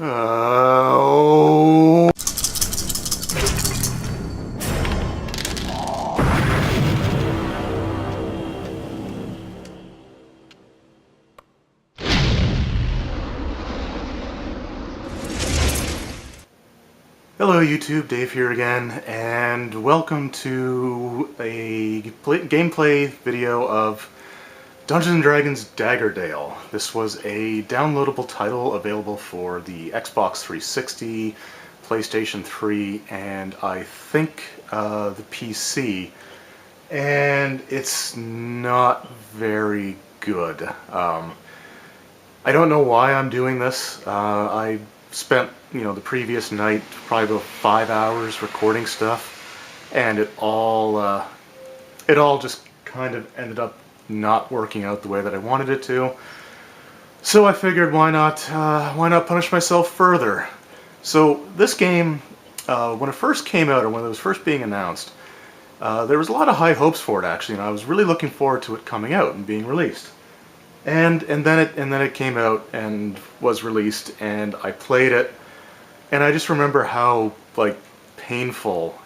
Oh. Hello YouTube, Dave here again, and welcome to a gameplay video of Dungeons & Dragons Daggerdale. This was a downloadable title available for the Xbox 360, PlayStation 3, and I think the PC, and it's not very good. I don't know why I'm doing this. I spent, the previous night probably about 5 hours recording stuff, and it all just kind of ended up not working out the way that I wanted it to. So I figured, why not punish myself further? So this game, when it first came out, or when it was first being announced, there was a lot of high hopes for it actually, and I was really looking forward to it coming out and being released. And then it came out and was released, and I played it, and I just remember how painful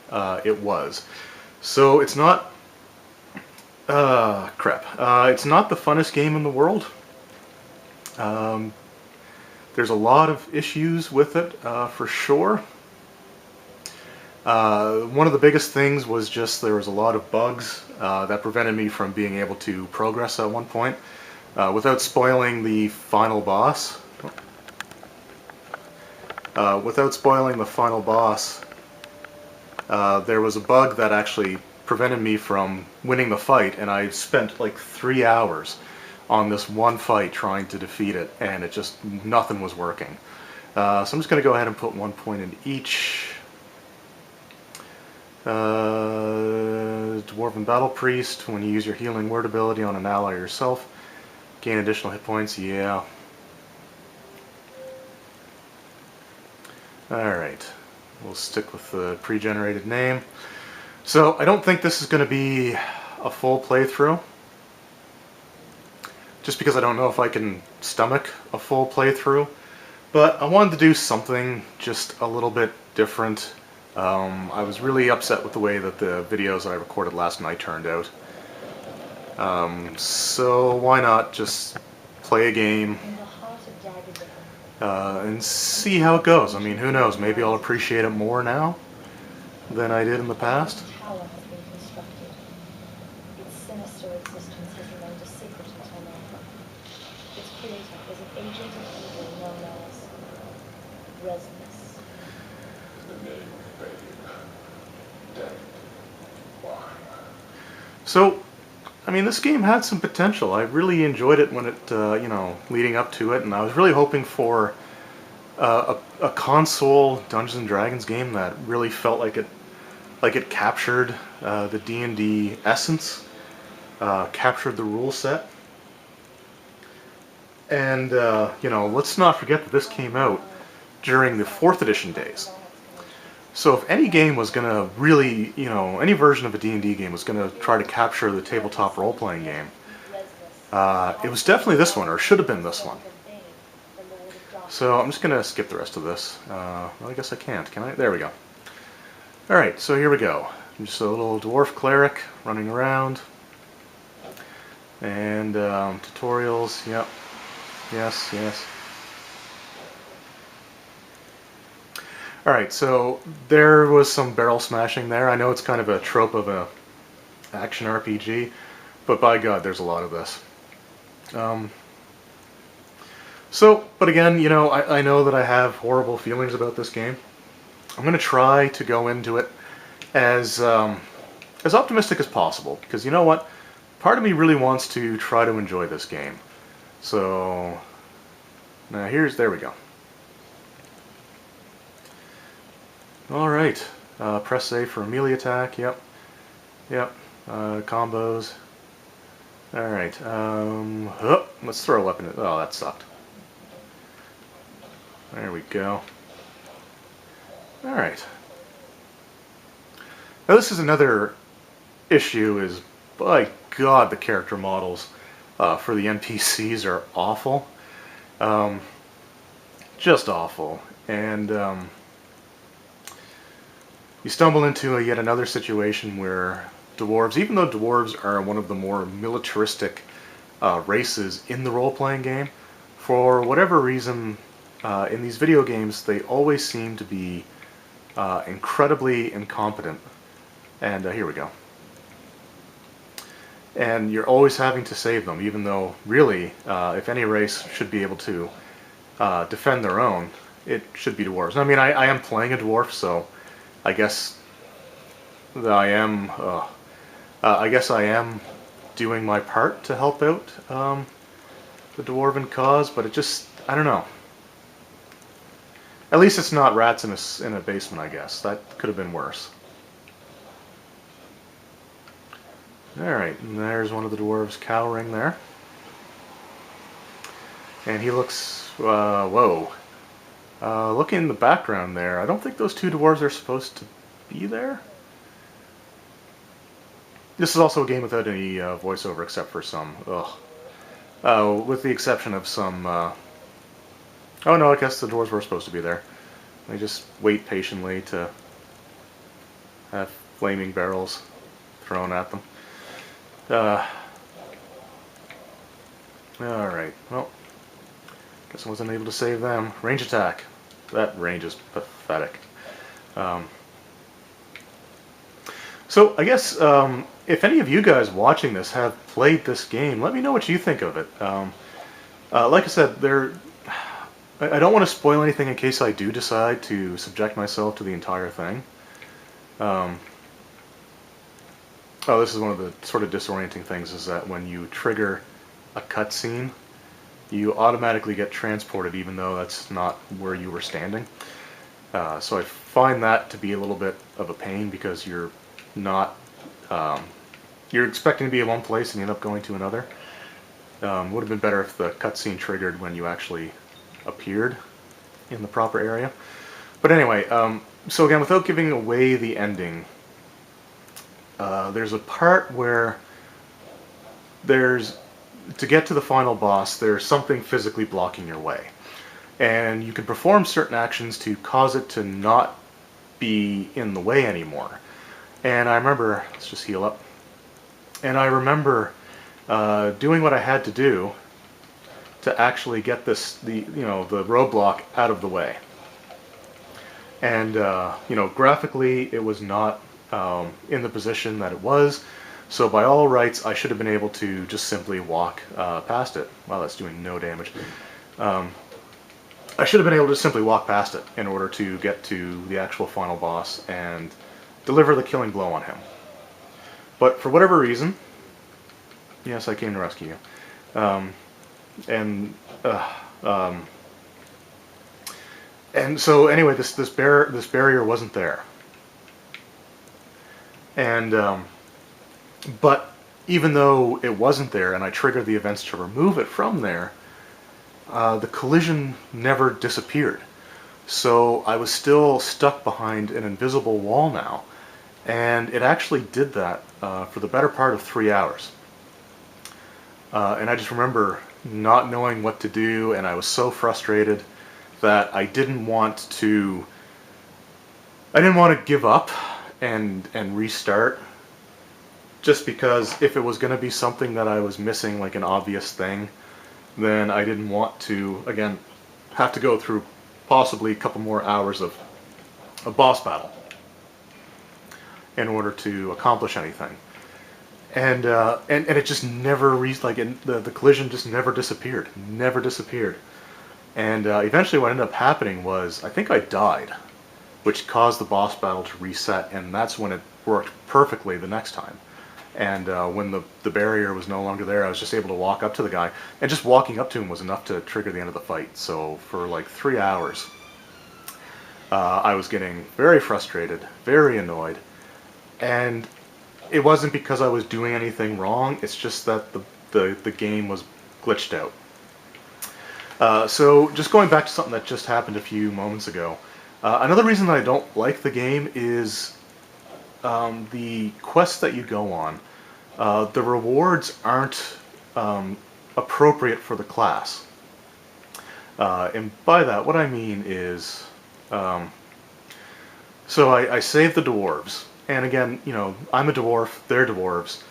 it was. So it's not it's not the funnest game in the world. There's a lot of issues with it, for sure. One of the biggest things was just there was a lot of bugs that prevented me from being able to progress at one point. Without spoiling the final boss, there was a bug that actually prevented me from winning the fight, and I spent like 3 hours on this one fight trying to defeat it, and it just, nothing was working. So I'm just going to go ahead and put 1 point into each. Dwarven Battle Priest, when you use your healing word ability on an ally or yourself, gain additional hit points, yeah. Alright, we'll stick with the pre-generated name. So, I don't think this is going to be a full playthrough, just because I don't know if I can stomach a full playthrough, but I wanted to do something just a little bit different. I was really upset with the way that the videos that I recorded last night turned out. So why not just play a game and see how it goes. I mean, who knows, maybe I'll appreciate it more now than I did in the past. Its sinister existence has remained a secret until now. Its creator is an agent of evil known as Resness. So, I mean, this game had some potential. I really enjoyed it when it, leading up to it, and I was really hoping for a console Dungeons & Dragons game that really felt like it captured the D&D essence, captured the rule set. And, let's not forget that this came out during the 4th edition days. So if any game was going to really, any version of a D&D game was going to try to capture the tabletop role-playing game, it was definitely this one, or should have been this one. So I'm just going to skip the rest of this. Well, I guess I can't, can I? There we go. Alright, so here we go. I'm just a little dwarf cleric running around. And tutorials, yep. Yes, yes. Alright, so there was some barrel smashing there. I know it's kind of a trope of a action RPG, but by God, there's a lot of this. But again, I know that I have horrible feelings about this game. I'm going to try to go into it as optimistic as possible, because you know what? Part of me really wants to try to enjoy this game. So, now there we go. Alright, press A for a melee attack, yep, combos. Alright, let's throw a weapon at, oh, that sucked. There we go. Alright. Now this is another issue, is, by God, the character models for the NPCs are awful. just awful. And you stumble into yet another situation where dwarves, even though dwarves are one of the more militaristic races in the role-playing game, for whatever reason, in these video games, they always seem to be incredibly incompetent. And here we go. And you're always having to save them, even though, really, if any race should be able to defend their own, it should be dwarves. I mean, I am playing a dwarf, so I guess that I guess I am doing my part to help out the dwarven cause, but it just, I don't know. At least it's not rats in a basement, I guess. That could have been worse. Alright, and there's one of the dwarves cowering there. And he looks, whoa. Looking in the background there, I don't think those two dwarves are supposed to be there. This is also a game without any voiceover except for some, with the exception of some, oh no, I guess the dwarves were supposed to be there. They just wait patiently to have flaming barrels thrown at them. Alright, well, guess I wasn't able to save them. Range attack. That range is pathetic. So, I guess, if any of you guys watching this have played this game, let me know what you think of it. Like I said, I don't want to spoil anything in case I do decide to subject myself to the entire thing. Oh, this is one of the sort of disorienting things, is that when you trigger a cutscene, you automatically get transported even though that's not where you were standing. So I find that to be a little bit of a pain because you're not, you're expecting to be in one place and you end up going to another. Would have been better if the cutscene triggered when you actually appeared in the proper area. But anyway, so again, without giving away the ending, there's a part where to get to the final boss, there's something physically blocking your way. And you can perform certain actions to cause it to not be in the way anymore. And I remember, let's just heal up. And I remember doing what I had to do to actually get the roadblock out of the way. And graphically, it was not in the position that it was. So by all rights, I should have been able to just simply walk past it. Wow, that's doing no damage. I should have been able to simply walk past it in order to get to the actual final boss and deliver the killing blow on him. But for whatever reason, yes, I came to rescue you. And so anyway, this barrier wasn't there. And but even though it wasn't there, and I triggered the events to remove it from there, the collision never disappeared. So I was still stuck behind an invisible wall now, and it actually did that for the better part of 3 hours. And I just remember not knowing what to do, and I was so frustrated that I didn't want to give up and restart, just because if it was going to be something that I was missing, like an obvious thing, then I didn't want to, again, have to go through possibly a couple more hours of a boss battle in order to accomplish anything. And it just never the collision just never disappeared. And eventually what ended up happening was, I think I died, which caused the boss battle to reset, and that's when it worked perfectly the next time. And when the barrier was no longer there, I was just able to walk up to the guy, and just walking up to him was enough to trigger the end of the fight. So for like 3 hours, I was getting very frustrated, very annoyed, and it wasn't because I was doing anything wrong, it's just that the game was glitched out. So just going back to something that just happened a few moments ago, another reason that I don't like the game is the quests that you go on. The rewards aren't appropriate for the class. And by that, what I mean is, so I saved the dwarves, and again, I'm a dwarf, they're dwarves,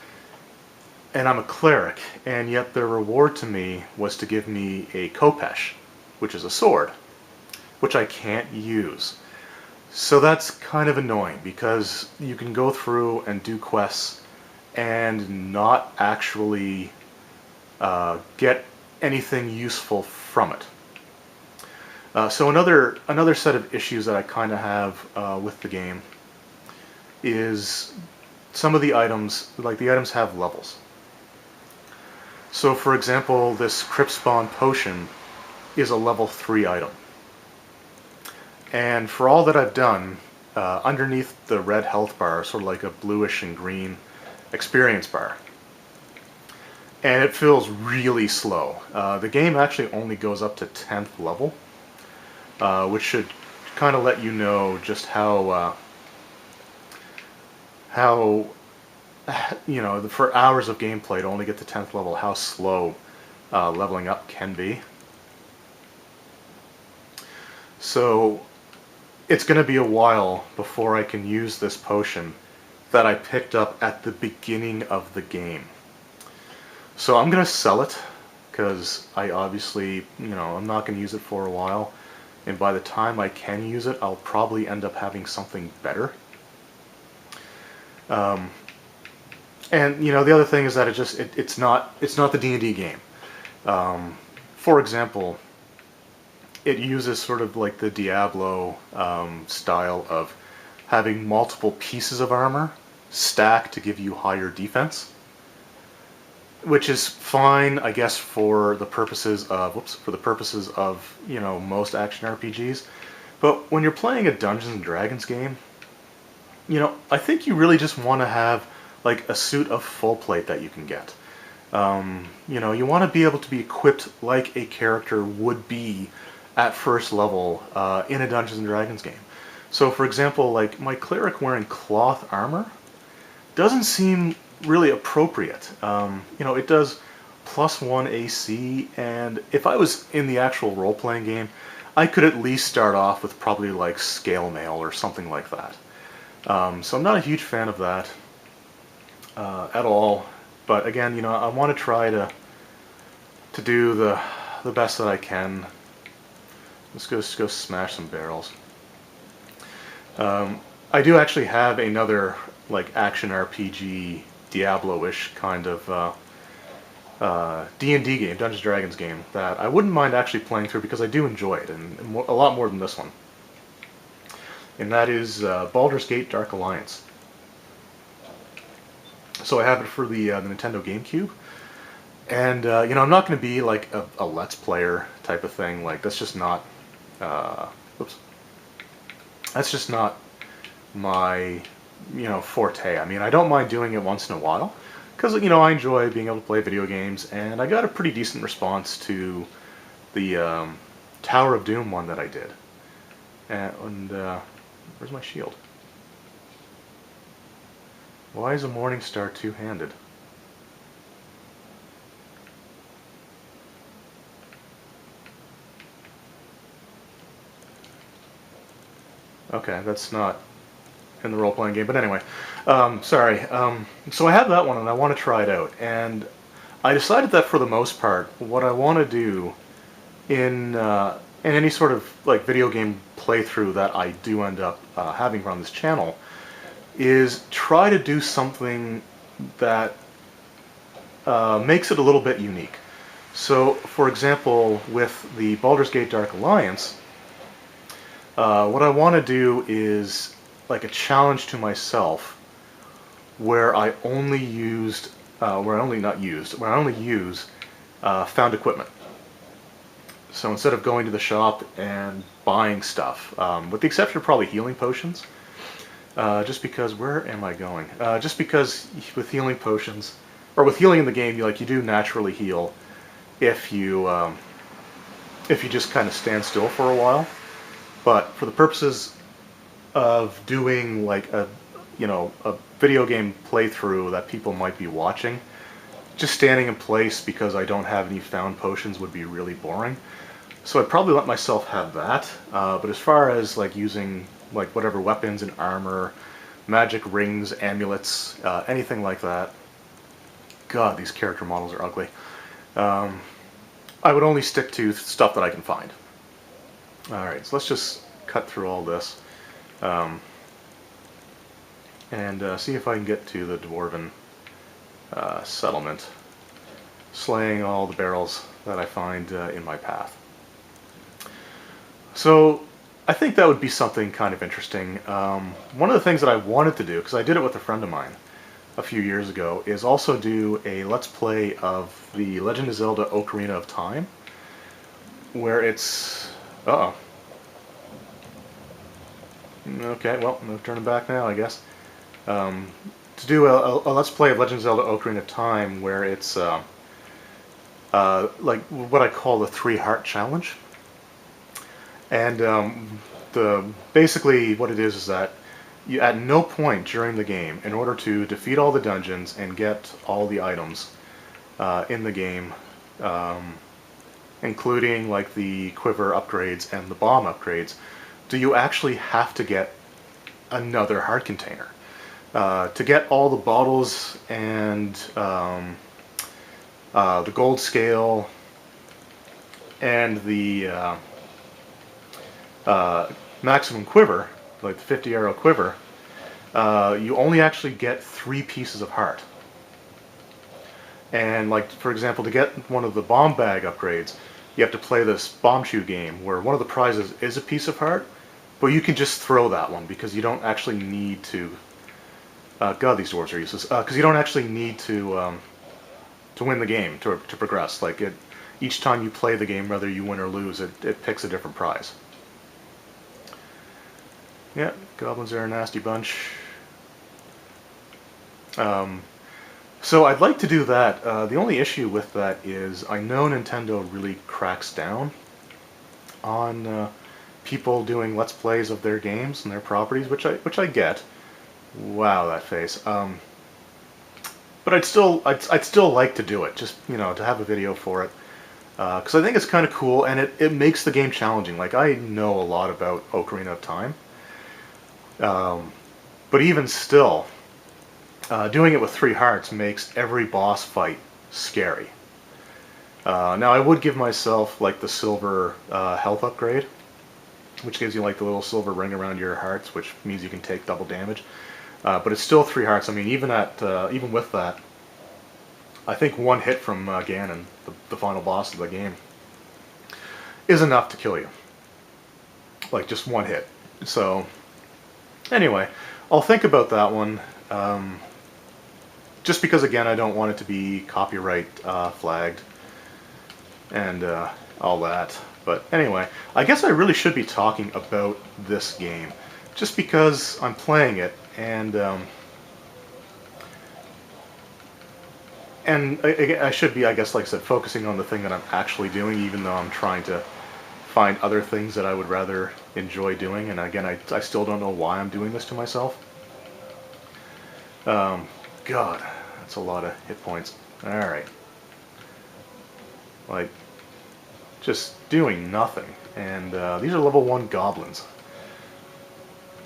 and I'm a cleric, and yet their reward to me was to give me a khopesh, which is a sword, which I can't use. So that's kind of annoying, because you can go through and do quests and not actually get anything useful from it. So another set of issues that I kind of have with the game is some of the items, like the items have levels. So for example, this Crypt Spawn potion is a level 3 item. And for all that I've done, underneath the red health bar, sort of like a bluish and green experience bar. And it feels really slow. The game actually only goes up to 10th level, which should kind of let you know just how for hours of gameplay to only get to 10th level, how slow leveling up can be. So it's going to be a while before I can use this potion that I picked up at the beginning of the game. So I'm going to sell it, because I obviously, I'm not going to use it for a while, and by the time I can use it, I'll probably end up having something better. And the other thing is that it's not the D&D game. For example, it uses sort of like the Diablo style of having multiple pieces of armor stacked to give you higher defense, which is fine, I guess, for the purposes of most action RPGs. But when you're playing a Dungeons and Dragons game, I think you really just want to have like a suit of full plate that you can get. You want to be able to be equipped like a character would be at first level in a Dungeons and Dragons game. So for example, like my cleric wearing cloth armor doesn't seem really appropriate. It does +1 AC, and if I was in the actual role-playing game, I could at least start off with probably like scale mail or something like that. So I'm not a huge fan of that at all. But again, I want to try to do the best that I can. Let's go smash some barrels. I do actually have another like action RPG Diablo-ish kind of D&D game, Dungeons & Dragons game, that I wouldn't mind actually playing through because I do enjoy it, and a lot more than this one. And that is Baldur's Gate Dark Alliance. So I have it for the Nintendo GameCube, and I'm not going to be like a Let's Player type of thing. Like that's just not, that's just not my forte. I mean, I don't mind doing it once in a while, because I enjoy being able to play video games, and I got a pretty decent response to the Tower of Doom one that I did. And where's my shield? Why is a morning star two-handed? Okay, that's not in the role-playing game, but anyway, sorry. So I have that one, and I want to try it out, and I decided that for the most part, what I want to do in any sort of like video game playthrough that I do end up having on this channel is try to do something that makes it a little bit unique. So, for example, with the Baldur's Gate Dark Alliance, what I want to do is like a challenge to myself where I only use found equipment. So instead of going to the shop and buying stuff, with the exception of probably healing potions, just because, where am I going? Just because with healing potions, or with healing in the game, you do naturally heal if you just kind of stand still for a while. But for the purposes of doing like a video game playthrough that people might be watching, just standing in place because I don't have any found potions would be really boring. So I'd probably let myself have that. But as far as like using like whatever weapons and armor, magic rings, amulets, anything like that. God, these character models are ugly. I would only stick to stuff that I can find. Alright, so let's just cut through all this. And see if I can get to the Dwarven settlement, slaying all the barrels that I find in my path. So I think that would be something kind of interesting. One of the things that I wanted to do, because I did it with a friend of mine a few years ago, is also do a Let's Play of the Legend of Zelda Ocarina of Time, where it's... Uh-oh. Okay, well, I'm turning back now, I guess. To do a Let's Play of Legend of Zelda Ocarina of Time, where it's like what I call the 3-heart challenge. And basically what it is that you, at no point during the game, in order to defeat all the dungeons and get all the items in the game, including like the quiver upgrades and the bomb upgrades, do you actually have to get another heart container. To get all the bottles and the gold scale and the maximum quiver, like the 50 arrow quiver, you only actually get 3 pieces of heart. And like, for example, to get one of the bomb bag upgrades, you have to play this bomb shoe game where one of the prizes is a piece of heart, but you can just throw that one because you don't actually need to. God, these dwarves are useless. Because you don't actually need to win the game to progress. Like each time you play the game, whether you win or lose, it picks a different prize. Yeah, goblins are a nasty bunch. So I'd like to do that. The only issue with that is I know Nintendo really cracks down on people doing Let's Plays of their games and their properties, which I get. Wow, that face. But I'd still like to do it, just to have a video for it, because I think it's kind of cool and it makes the game challenging. Like I know a lot about Ocarina of Time, but even still, doing it with 3 hearts makes every boss fight scary. Now I would give myself like the silver health upgrade, which gives you like the little silver ring around your hearts, which means you can take double damage. But it's still 3 hearts. I mean, even with that, I think 1 hit from Ganon, the final boss of the game, is enough to kill you. Like just 1 hit. So anyway, I'll think about that one. Just because, again, I don't want it to be copyright flagged and all that. But anyway, I guess I really should be talking about this game, just because I'm playing it, and I should be, I guess, like I said, focusing on the thing that I'm actually doing, even though I'm trying to find other things that I would rather enjoy doing. And again, I still don't know why I'm doing this to myself. God, that's a lot of hit points. Alright. Like, just doing nothing. And these are level 1 goblins.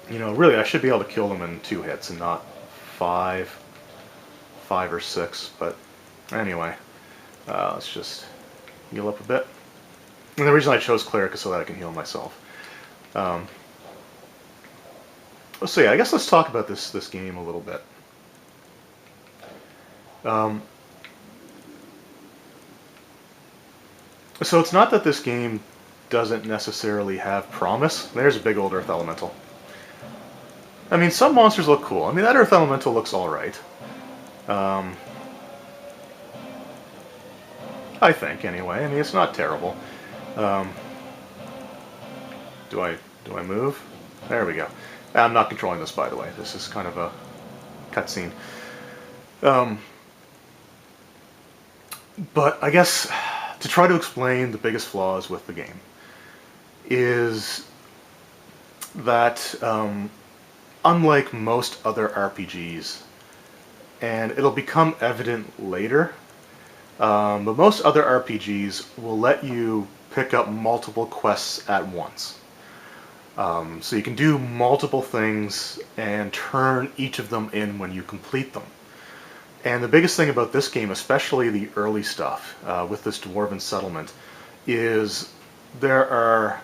Really, I should be able to kill them in 2 hits and not 5 or 6. But anyway, let's just heal up a bit. And the reason I chose Cleric is so that I can heal myself. So yeah, I guess let's talk about this game a little bit. So it's not that this game doesn't necessarily have promise. There's a big old Earth Elemental. I mean, some monsters look cool. I mean, that Earth Elemental looks alright. I think, anyway. I mean, it's not terrible. Do I move? There we go. I'm not controlling this, by the way. This is kind of a cutscene. But I guess to try to explain the biggest flaws with the game is that unlike most other RPGs, and it'll become evident later, but most other RPGs will let you pick up multiple quests at once. So you can do multiple things and turn each of them in when you complete them. And the biggest thing about this game, especially the early stuff with this dwarven settlement, is there are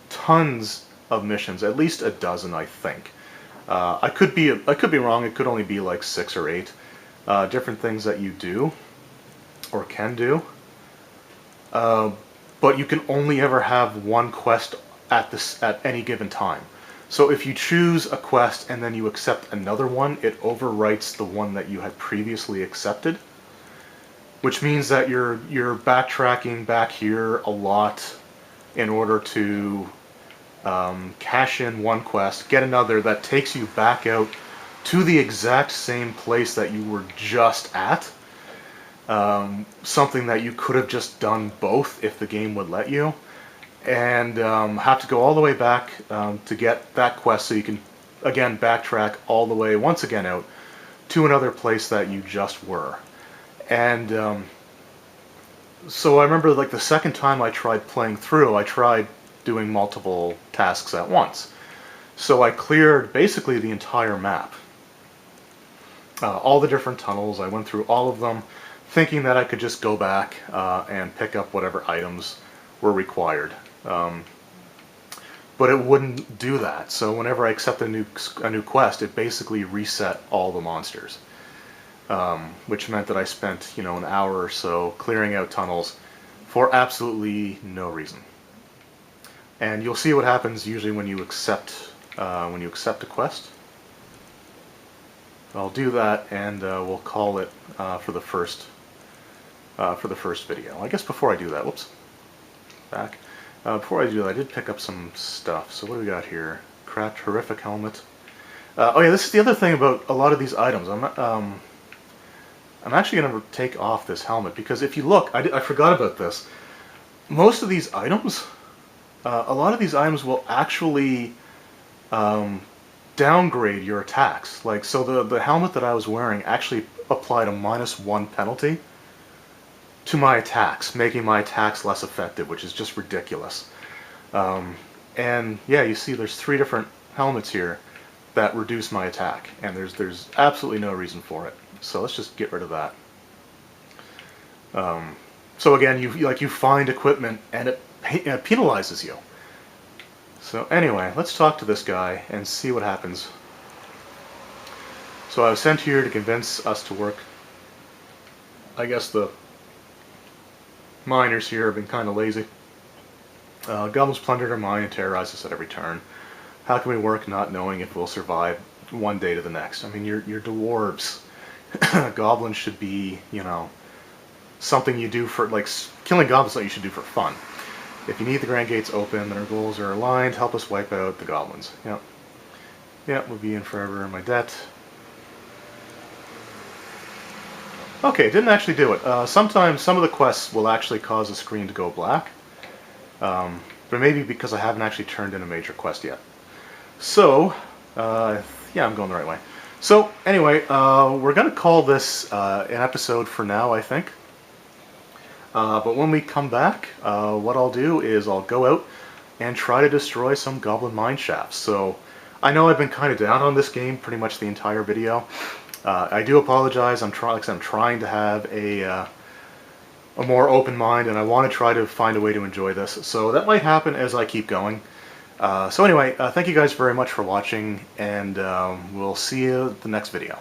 tons of missions, at least a dozen, I think. I could be wrong. It could only be like 6 or 8 different things that you do or can do. But you can only ever have one quest at any given time. So if you choose a quest and then you accept another one, it overwrites the one that you had previously accepted, which means that you're backtracking back here a lot in order to cash in one quest, get another that takes you back out to the exact same place that you were just at. Something that you could have just done both if the game would let you, and have to go all the way back to get that quest so you can again backtrack all the way once again out to another place that you just were. And so I remember, like, the second time I tried playing through, I tried doing multiple tasks at once. So I cleared basically the entire map. All the different tunnels, I went through all of them, thinking that I could just go back and pick up whatever items were required. But it wouldn't do that, so whenever I accepted a new quest, it basically reset all the monsters. Which meant that I spent, an hour or so clearing out tunnels for absolutely no reason. And you'll see what happens usually when you accept a quest. I'll do that, and we'll call it for the first video. I guess before I do that, whoops, back. Before I do that, I did pick up some stuff. So what do we got here? Cracked horrific helmet. Oh yeah, this is the other thing about a lot of these items. I'm actually going to take off this helmet because if you look, I forgot about this. Most of these items, a lot of these items will actually downgrade your attacks. Like, so the helmet that I was wearing actually applied a -1 penalty to my attacks, making my attacks less effective, which is just ridiculous. And yeah, you see there's 3 different helmets here that reduce my attack, and there's absolutely no reason for it. So let's just get rid of that. So again, you find equipment and it penalizes you. So anyway, let's talk to this guy and see what happens. So I was sent here to convince us to work. I guess the miners here have been kind of lazy. Goblins plundered our mine and terrorized us at every turn. How can we work not knowing if we'll survive one day to the next? I mean, you're dwarves. Goblins should be, something you do for, like, killing goblins is something you should do for fun. If you need the Grand Gates open, then our goals are aligned. Help us wipe out the goblins. Yep. Yep, we'll be in forever in my debt. Okay, didn't actually do it. Sometimes some of the quests will actually cause the screen to go black. But maybe because I haven't actually turned in a major quest yet. So, yeah, I'm going the right way. So, anyway, we're going to call this an episode for now, I think. But when we come back, what I'll do is I'll go out and try to destroy some goblin mine shafts. So, I know I've been kind of down on this game pretty much the entire video. I do apologize. I'm trying to have a more open mind, and I want to try to find a way to enjoy this. So that might happen as I keep going. So anyway, thank you guys very much for watching, and we'll see you in the next video.